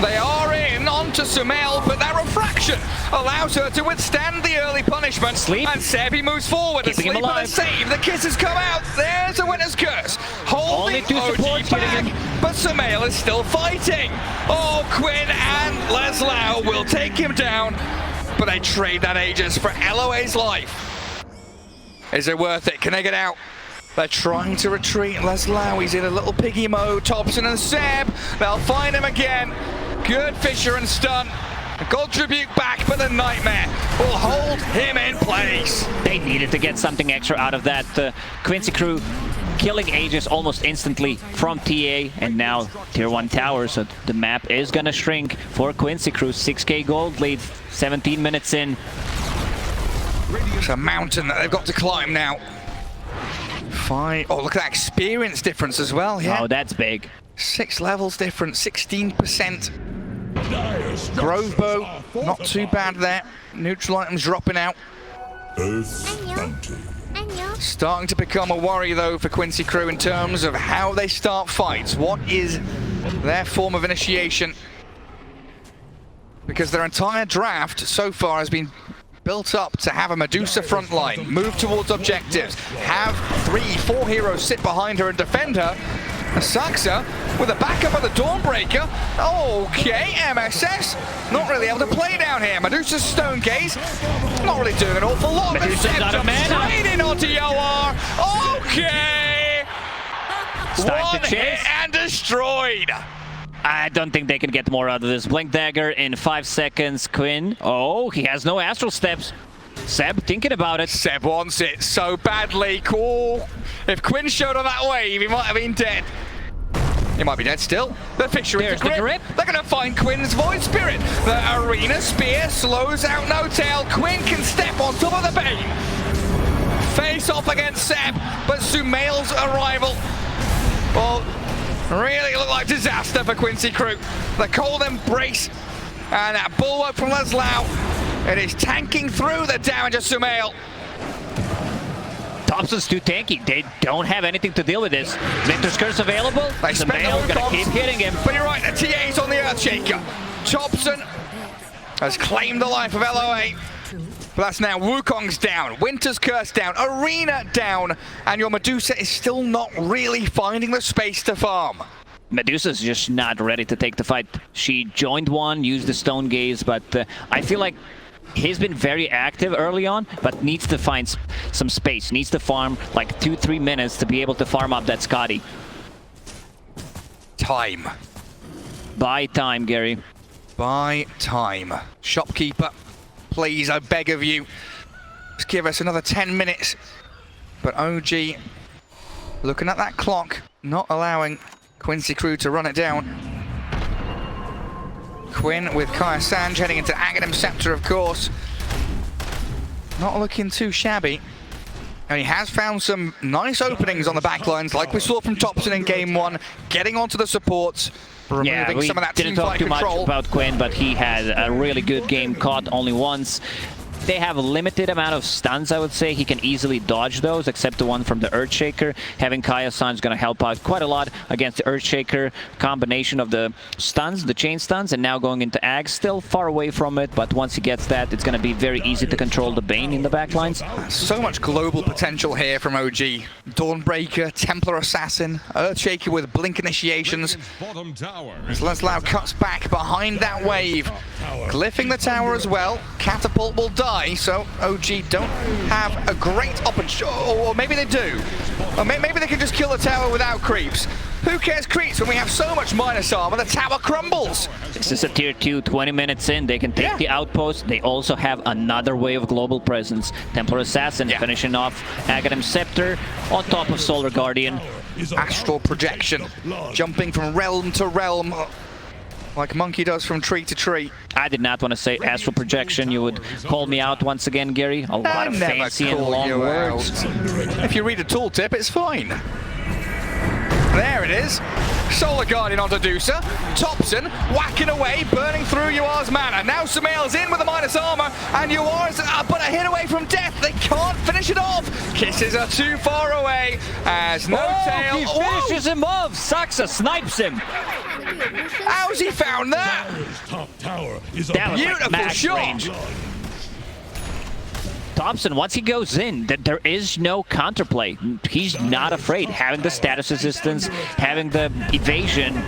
They are in onto Sumail, but that refraction allows her to withstand the early punishment. Sleep. And Sebi moves forward. Keeping him alive. Save. The kisses come out. There's a Winter's Curse. Holding OG back, but Sumail is still fighting. Oh, Quinn and Leslau will take him down, but they trade that Aegis for LOA's life. Is it worth it? Can they get out? They're trying to retreat. Leslau, he's in a little piggy mode. Thompson and Seb, they'll find him again. Good Fisher and stun. A gold tribute back, but the Nightmare will hold him in place. They needed to get something extra out of that. Quincy Crew killing Aegis almost instantly from TA, and now tier 1 tower, so the map is gonna shrink for Quincy Crew. 6k gold lead, 17 minutes in. It's a mountain that they've got to climb now. Oh, look at that experience difference as well. Yeah. Oh, that's big. 6 levels difference, 16%. Grove Bow, not too bad there. Neutral items dropping out. Starting to become a worry though for Quincy Crew in terms of how they start fights. What is their form of initiation? Because their entire draft so far has been built up to have a Medusa front line, move towards objectives, have 3-4 heroes sit behind her and defend her, Saxa with a backup of the Dawnbreaker. Okay, MSS not really able to play down here. Medusa's Stone Gaze not really doing an awful lot. Medusa's got a man straight in onto Yawar. Okay, Starting to chase. hit and destroyed. I don't think they can get more out of this. Blink Dagger in 5 seconds. Quinn. Oh, he has no Astral Steps. Seb thinking about it. Seb wants it so badly. Cool. If Quinn showed on that wave, he might have been dead. He might be dead still. The fixture is the grip. They're going to find Quinn's Void Spirit. The Arena Spear slows out No Tail. Quinn can step on top of the Bane. Face off against Seb, but Sumail's arrival, well, really looked like disaster for Quincy Crew. The cold embrace and that bulwark from Leslau. It is tanking through the damage of Sumail. Thompson's too tanky. They don't have anything to deal with this. Victor's Curse available. Sumail's gonna keep hitting him. But you're right, the TA's on the Earthshaker. Thompson has claimed the life of LOA. But that's now Wukong's down, Winter's Curse down, Arena down, and your Medusa is still not really finding the space to farm. Medusa's just not ready to take the fight. She joined one, used the Stone Gaze, but I feel like he's been very active early on, but needs to find some space. Needs to farm like 2-3 minutes to be able to farm up that Scotty. Time. Buy time, Gary. Buy time. Shopkeeper, please, I beg of you, just give us another 10 minutes. But OG, looking at that clock, not allowing Quincy Crew to run it down. Quinn with Kaya Sanj heading into Aghanim Scepter, of course. Not looking too shabby. And he has found some nice openings on the backlines, like we saw from Thompson in Game 1, getting onto the supports, removing some of that didn't talk teamfight too control. much about Quinn, but he had a really good game, caught only once. They have a limited amount of stuns, I would say. He can easily dodge those, except the one from the Earthshaker. Having Kaya-san is going to help out quite a lot against the Earthshaker. Combination of the stuns, the chain stuns, and now going into Ag. Still far away from it, but once he gets that, it's going to be very easy to control the Bane in the backlines. So much global potential here from OG. Dawnbreaker, Templar Assassin, Earthshaker with Blink initiations. As Leslau cuts back behind that wave. Glyphing the tower as well. Catapult will die, so OG don't have a great opportunity. Or maybe they do. Or maybe they can just kill the tower without creeps. Who cares creeps when we have so much minus armor? The tower crumbles. This is a tier 2, 20 minutes in. They can take the outpost. They also have another wave of global presence. Templar Assassin finishing off Aghanim Scepter on top of Solar Guardian. Astral projection, jumping from realm to realm, like Monkey does from tree to tree. I did not want to say astral projection. You would call me out once again, Gary. A lot of fancy and long words. If you read a tooltip, it's fine. There it is. Solar Guardian onto Dusa. Thompson whacking away, burning through Yawar's mana. Now Sumail's in with the minus armor, and Yawar's but a hit away from death. They can't finish it off. Kisses are too far away as No Tail. He finishes him off. Saxa snipes him. How's he found that? That was beautiful like shot. Range. Thompson, once he goes in, there is no counterplay. He's not afraid. Having the status resistance, having the evasion.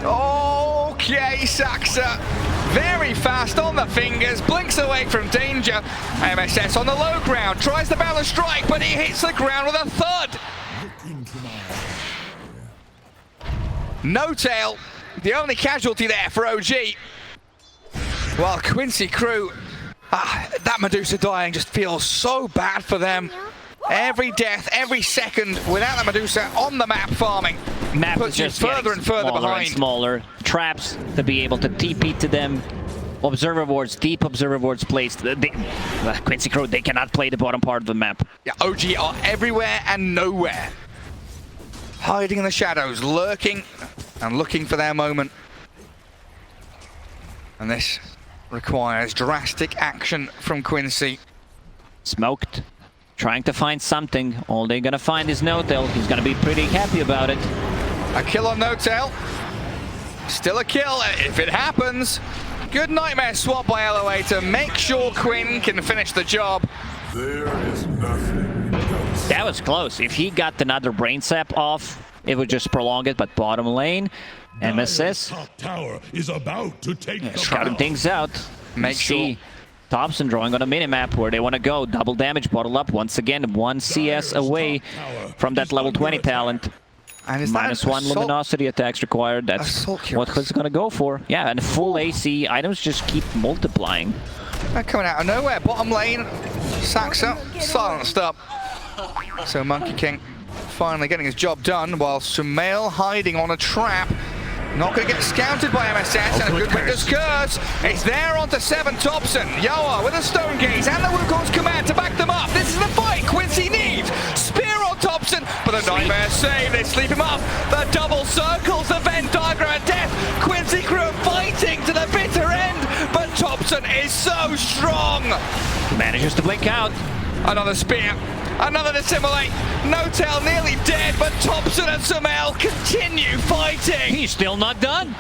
Okay, Saxa. Very fast on the fingers, blinks away from danger. MSS on the low ground, tries the balance strike, but he hits the ground with a thud. No Tail, the only casualty there for OG. While Quincy Crew, that Medusa dying just feels so bad for them. Every death, every second without the Medusa on the map farming puts you further and further behind. And smaller traps to be able to TP to them. Observer wards, deep observer wards placed. Quincy Crew, they cannot play the bottom part of the map. Yeah, OG are everywhere and nowhere. Hiding in the shadows, lurking and looking for their moment. And this requires drastic action from Quincy. Smoked, trying to find something. All they're gonna find is No Tail. He's gonna be pretty happy about it. A kill on No Tail. Still a kill if it happens. Good nightmare swap by LOA to make sure Quinn can finish the job. There is nothing. That was close. If he got another brain sap off, it would just prolong it, but bottom lane, MSS Top tower is about to take the scouting crown. things out. Make See sure. Thompson drawing on a minimap where they want to go. Double damage, bottle up once again. 1 CS away from that level 20 talent. And is that -1 assault? luminosity attacks required. That's Assault what heroes. Clint's going to go for. Yeah, and full AC items just keep multiplying. They're coming out of nowhere. Bottom lane, Saxa silenced up. So Monkey King finally getting his job done, while Sumail hiding on a trap. Not going to get scouted by MSS, and a good Winter's Curse. It's there onto 7 Thompson. Yawar with a Stone Gaze and the Wukong's command to back them up. This is the fight Quincy needs. Spear on Thompson, but a Nightmare save. They sleep him up. The double circles, the Venn diagram of death. Quincy Crew fighting to the bitter end, but Thompson is so strong. Manages to blink out. Another spear, another dissimulate. No-Tail nearly dead, but Thompson and Sumail continue fighting. He's still not done.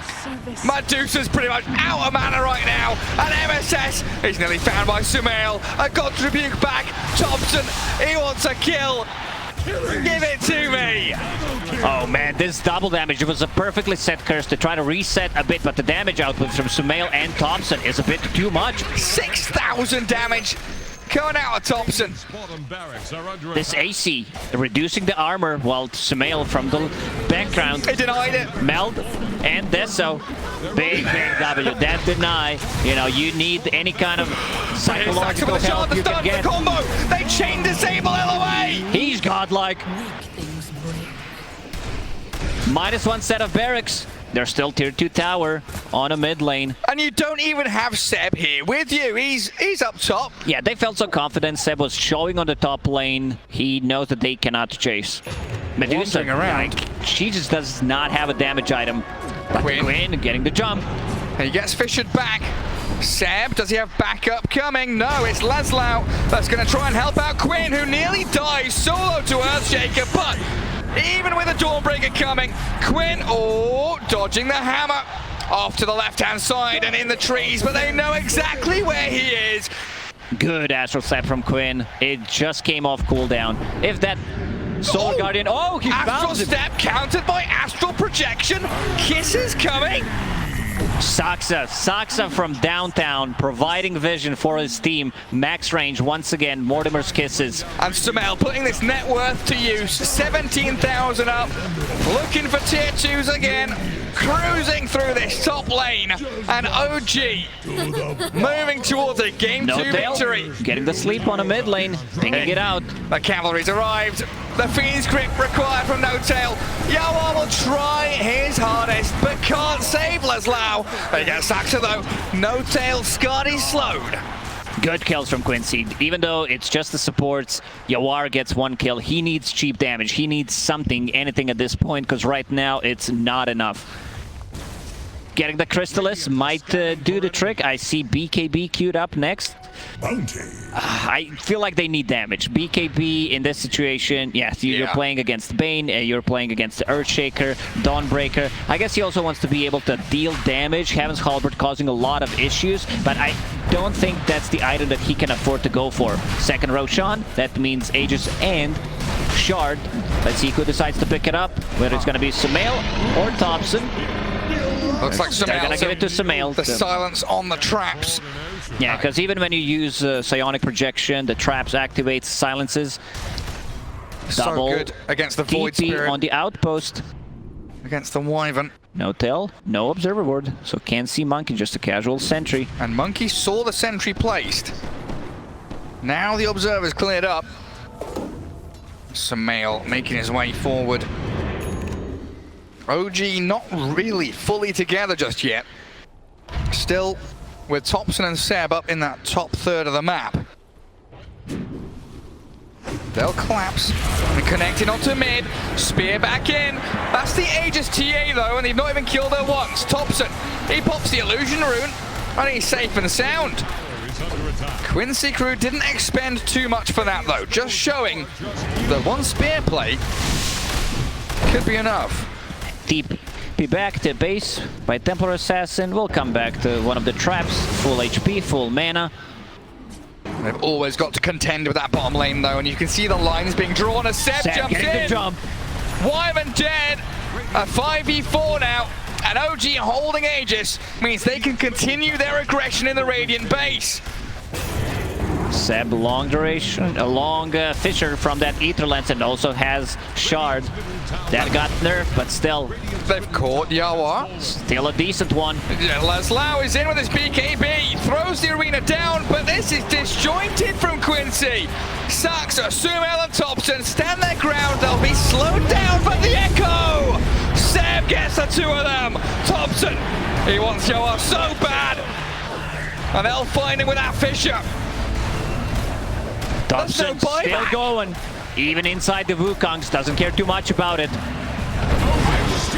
Medusa's pretty much out of mana right now, and MSS is nearly found by Sumail. A God's Rebuke back. Thompson, he wants a kill. Give it to me. Oh man, this double damage, it was a perfectly set curse to try to reset a bit, but the damage output from Sumail and Thompson is a bit too much. 6,000 damage coming out of Thompson. Bottom barracks are under This attack. AC reducing the armor, while Sumail from the background He denied it. Meld and Deso. Big W. That deny. You know, you need any kind of psychological Here's Saxa help with you the can stun, the get. combo. They chain disable LOA. He's godlike. -1 set of barracks. They're still tier 2 tower on a mid lane. And you don't even have Seb here with you. He's up top. Yeah, they felt so confident. Seb was showing on the top lane. He knows that they cannot chase. Medusa, Wandering around. like, she just does not have a damage item. But Quinn. Quinn getting the jump. He gets fissured back. Seb, does he have backup coming? No, it's Laszlo that's going to try and help out Quinn, who nearly dies solo to Earthshaker, but even with a Dawnbreaker coming, Quinn, dodging the hammer off to the left-hand side and in the trees, but they know exactly where he is. Good Astral Slap from Quinn. It just came off cooldown. If that Soul Guardian, he Astral found him. Step countered by Astral Projection. Kisses coming. Saxa from downtown, providing vision for his team. Max range once again, Mortimer's Kisses. And Sumail putting this net worth to use. 17,000 up. Looking for tier 2s again. Cruising through this top lane. And OG moving towards a game 2 victory. Getting the sleep on a mid lane, pinging it out. The cavalry's arrived. The Fiend's Grip required from No-Tail. Yawar will try his hardest, but can't save Laszlo. They get Saxa though. No-Tail, Scotty slowed. Good kills from Quincy. Even though it's just the supports, Yawar gets 1 kill. He needs cheap damage. He needs something, anything at this point, because right now it's not enough. Getting the Crystallis might do the trick. I see BKB queued up next. Bounty. I feel like they need damage. BKB in this situation, yes, you're playing against Bane, you're playing against the Earthshaker, Dawnbreaker. I guess he also wants to be able to deal damage. Heaven's Halberd causing a lot of issues, but I don't think that's the item that he can afford to go for. Second Roshan, that means Aegis and Shard. Let's see who decides to pick it up, whether it's going to be Sumail or Thompson. Looks like They're going to give it to Sumail. The silence on the traps. Yeah, because even when you use Psionic Projection, the traps activates silences. So good against the Void TP Spirit. on the outpost. Against the Wyvern. No tail, no observer ward, so can't see Monkey, just a casual sentry. And Monkey saw the sentry placed. Now the observer's cleared up. Sumail making his way forward. OG not really fully together just yet. Still with Thompson and Seb up in that top third of the map. They'll collapse and connecting onto mid. Spear back in. That's the Aegis TA though, and they've not even killed her once. Thompson, he pops the illusion rune, and he's safe and sound. Quincy Crew didn't expend too much for that though, just showing that one spear play could be enough. TP back to base by Templar Assassin. We'll come back to one of the traps. Full HP, full mana. They've always got to contend with that bottom lane though, and you can see the lines being drawn as Seb jumps getting in. the jump. Wyvern dead. A 5v4 now. And OG holding Aegis means they can continue their aggression in the Radiant base. Seb, long duration, a long Fisher from that Ether Lens, and also has Shard. That got nerfed, but still. They've caught Yawar. Still a decent one. Laszlo is in with his BKB, throws the arena down, but this is disjointed from Quincy. Saxa, Sumail and Thompson stand their ground. They'll be slowed down by the Echo. Seb gets the two of them. Thompson, he wants Yawar so bad. And they'll find him with that Fisher. Thompson no still going, even inside the Wukongs, doesn't care too much about it.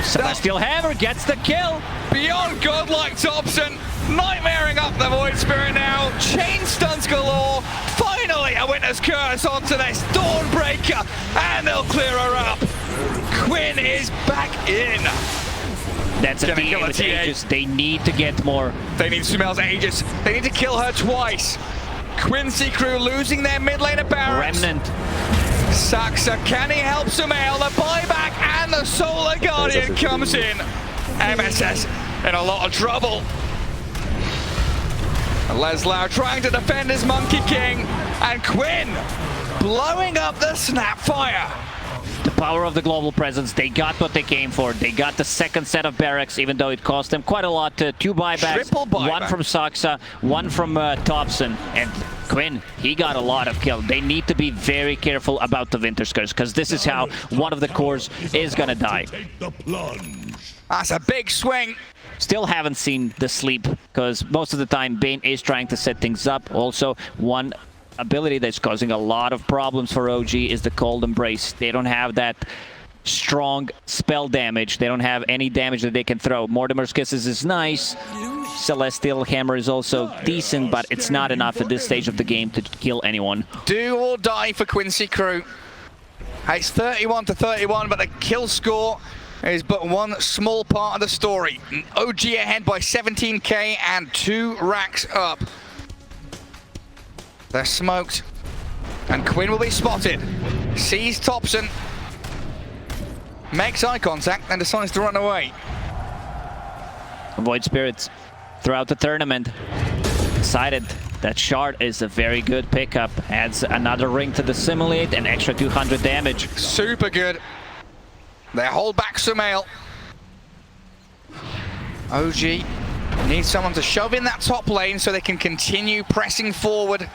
Celestial Hammer gets the kill. Beyond godlike Thompson, nightmaring up the Void Spirit now. Chain stunts galore. Finally a Winter's Curse onto this Dawnbreaker, and they'll clear her up. Quinn is back in. That's a TA with Aegis. They need to get more. They need Sumail's Aegis. They need to kill her twice. Quincy Crew losing their mid lane of Barracks. Remnant. Saxa, can he help Sumail? The buyback and the Solar Guardian comes in. MSS in a lot of trouble. Laszlo trying to defend his Monkey King, and Quinn blowing up the Snapfire. The power of the global presence, they got what they came for. They got the second set of barracks, even though it cost them quite a lot. Two buybacks, Triple buyback. One from Saxa, one from Thompson, and Quinn, he got a lot of kills. They need to be very careful about the Winter's Curse, because this is how one of the cores is gonna die. Take the plunge. That's a big swing. Still haven't seen the sleep, because most of the time Bane is trying to set things up. Also, one ability that's causing a lot of problems for OG is the Cold Embrace. They don't have that strong spell damage. They don't have any damage that they can throw. Mortimer's Kisses is nice. Celestial Hammer is also decent, but it's not enough at this stage of the game to kill anyone. Do or die for Quincy Crew. It's 31-31, but the kill score is but one small part of the story. OG ahead by 17k and 2 racks up. They're smoked, and Quinn will be spotted. Sees Thompson, makes eye contact, and decides to run away. Void Spirits throughout the tournament decided that Shard is a very good pickup. Adds another ring to the Simulate, an extra 200 damage. Super good. They hold back Sumail. OG needs someone to shove in that top lane so they can continue pressing forward.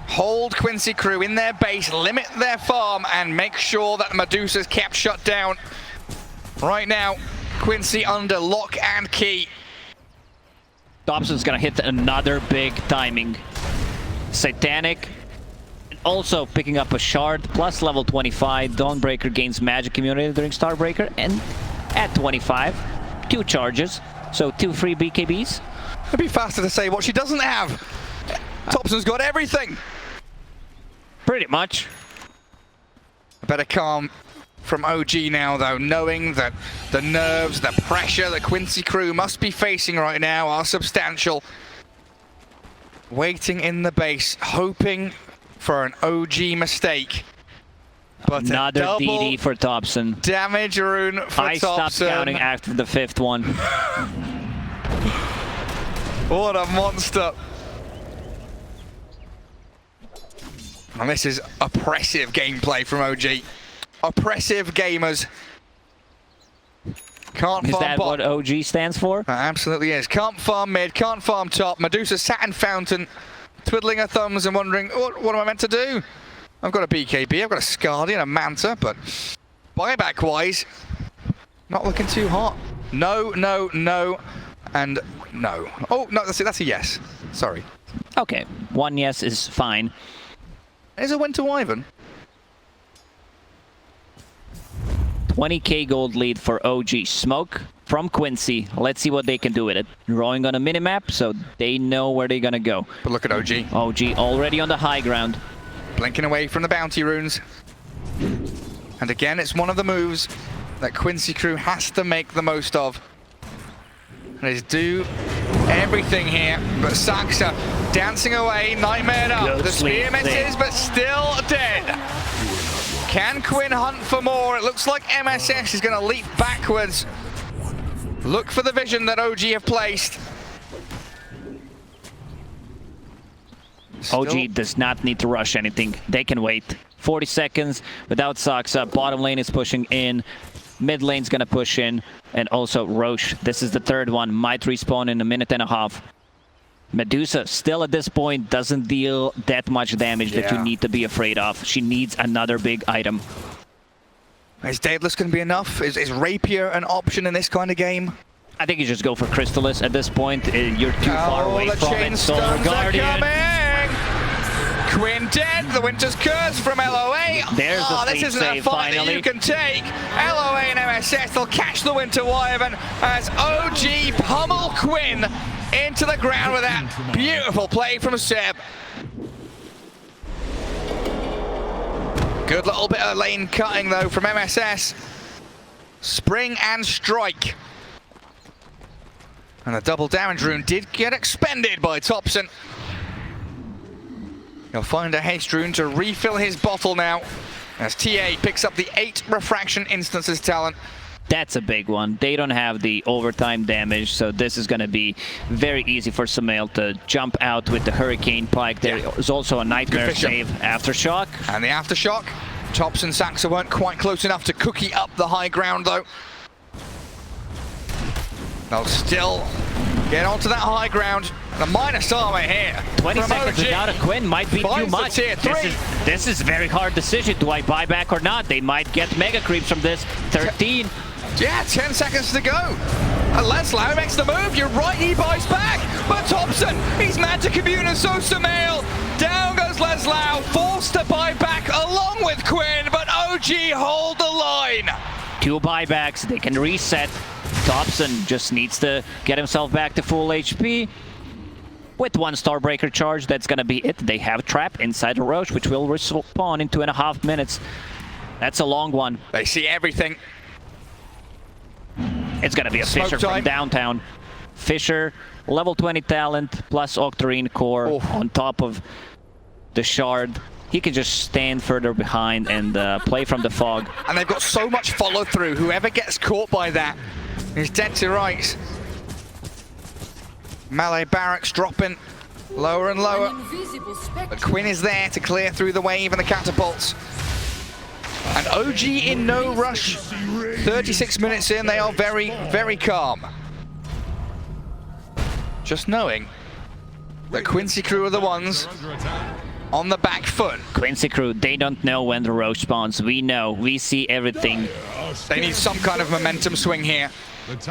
Hold Quincy Crew in their base, limit their farm, and make sure that Medusa's kept shut down. Right now, Quincy under lock and key. Thompson's gonna hit another big timing. Satanic, also picking up a Shard, plus level 25. Dawnbreaker gains magic immunity during Starbreaker, and at 25, 2 charges, so 2 free BKBs. It'd be faster to say what she doesn't have. Thompson's got everything. Pretty much. A better calm from OG now, though, knowing that the nerves, the pressure that Quincy Crew must be facing right now are substantial. Waiting in the base, hoping for an OG mistake. But another DD for Thompson. Damage rune for I Thompson. stopped counting after the 5th one. What a monster. And this is oppressive gameplay from OG. Oppressive gamers. Can't Is farm that bot. what OG stands for? Absolutely is. Can't farm mid, can't farm top. Medusa sat in fountain, twiddling her thumbs and wondering, what am I meant to do? I've got a BKB, I've got a Scardy and a Manta, but buyback-wise, not looking too hot. No, no, no, and no. Oh, no, that's a yes. Sorry. Okay, 1 yes is fine. There's a Winter Wyvern. 20k gold lead for OG. Smoke from Quincy. Let's see what they can do with it. Drawing on a minimap, so they know where they're gonna go. But look at OG. OG already on the high ground. Blinking away from the bounty runes. And again, it's one of the moves that Quincy Crew has to make the most of. And is do everything here, but Saxa dancing away, nightmare up. Good The spear sleep misses, but still dead. Can Quinn hunt for more? It looks like MSS is going to leap backwards. Look for the vision that OG have placed. OG does not need to rush anything. They can wait. 40 seconds without socks up. Bottom lane is pushing in. Mid lane's gonna push in. And also Roche. This is the third one. Might respawn in a minute and a half. Medusa still at this point doesn't deal that much damage that you need to be afraid of. She needs another big item. Is Daedalus going to be enough? Is Rapier an option in this kind of game? I think you just go for Crystalis at this point. You're too far away from it. Solar Guardian. Quinn dead. The Winter's Curse from LOA. There's the this isn't a save, fight finally. that you can take. LOA and MSS, they'll catch the Winter Wyvern as OG pummel Quinn into the ground with that beautiful play from Seb. Good little bit of lane cutting though from MSS. Spring and Strike. And the double damage rune did get expended by Thompson. He'll find a haste rune to refill his bottle now as TA picks up the 8 refraction instances talent. That's a big one. They don't have the overtime damage, so this is going to be very easy for Sumail to jump out with the Hurricane Pike. There is also a Nightmare save, Aftershock. And the Aftershock. Tops and Saxa weren't quite close enough to cookie up the high ground though. They'll still get onto that high ground. The minus armor here. 20 seconds without a Quinn might be too much. This is a very hard decision. Do I buy back or not? They might get mega creeps from this. 13. Yeah, 10 seconds to go. And Leslau makes the move. You're right, he buys back. But Thompson, he's magic immune and so Sumail. Down goes Leslau, forced to buy back along with Quinn, but OG hold the line. 2 buybacks, they can reset. Thompson just needs to get himself back to full HP. With 1 Starbreaker charge, that's gonna be it. They have Trap inside the Roche, which will respawn in 2.5 minutes. That's a long one. They see everything. It's gonna be a Fisher from downtown. Fisher, level 20 talent, plus Octarine core on top of the Shard. He can just stand further behind and play from the fog. And they've got so much follow through. Whoever gets caught by that is dead to rights. Melee barracks dropping lower and lower. But Quinn is there to clear through the wave and the catapults. And OG in no rush. 36 minutes in, they are very, very calm. Just knowing that Quincy Crew are the ones on the back foot. Quincy Crew, they don't know when the Roche spawns. We know, we see everything. They need some kind of momentum swing here.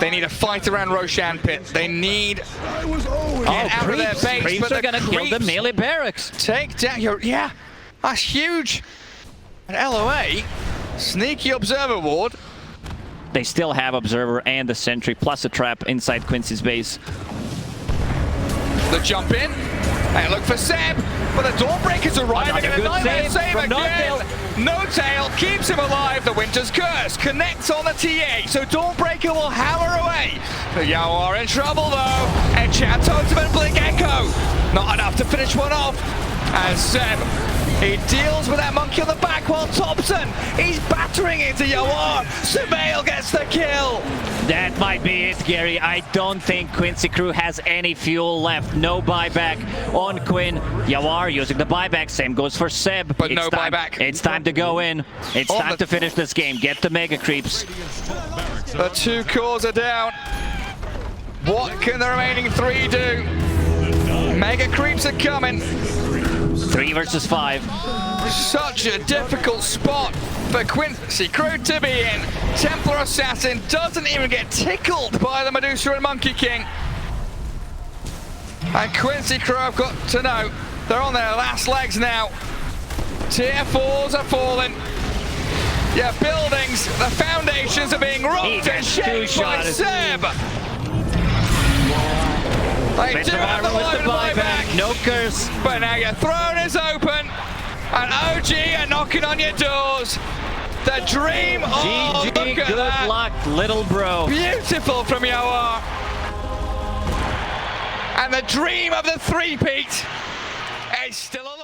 They need a fight around Roshan Pit. They need get out of their base. Creeps but are gonna kill the melee barracks. Take down your, yeah, that's huge. And LOA, sneaky observer ward. They still have Observer and the Sentry, plus a trap inside Quincy's base. The jump in, and look for Seb, but the Dawnbreaker's arriving and a nightmare save again. No Tail keeps him alive. The Winter's Curse connects on the TA, so Dawnbreaker will hammer away. The Yawar in trouble though. Enchant Totem and Blink Echo, not enough to finish one off. And Seb, he deals with that monkey on the back while Thompson, he's battering into Yawar. Sumail gets the kill. That might be it, Gary. I don't think Quincy Crew has any fuel left. No buyback on Quinn. Yawar using the buyback. Same goes for Seb. But no buyback. It's time to go in. It's time to finish this game. Get the mega creeps. The 2 cores are down. What can the remaining 3 do? Mega creeps are coming. 3 versus 5. Such a difficult spot for Quincy Crew to be in. Templar Assassin doesn't even get tickled by the Medusa and Monkey King. And Quincy Crew have got to know they're on their last legs now. Tier 4s are falling. Yeah, buildings, the foundations are being rocked and shaken by Seb. They do have the line buyback. No curse. But now your throne is open. And OG are knocking on your doors. The dream. Oh, GG, look at good that. luck, little bro. Beautiful from Yawar. And the dream of the three-peat is still alive.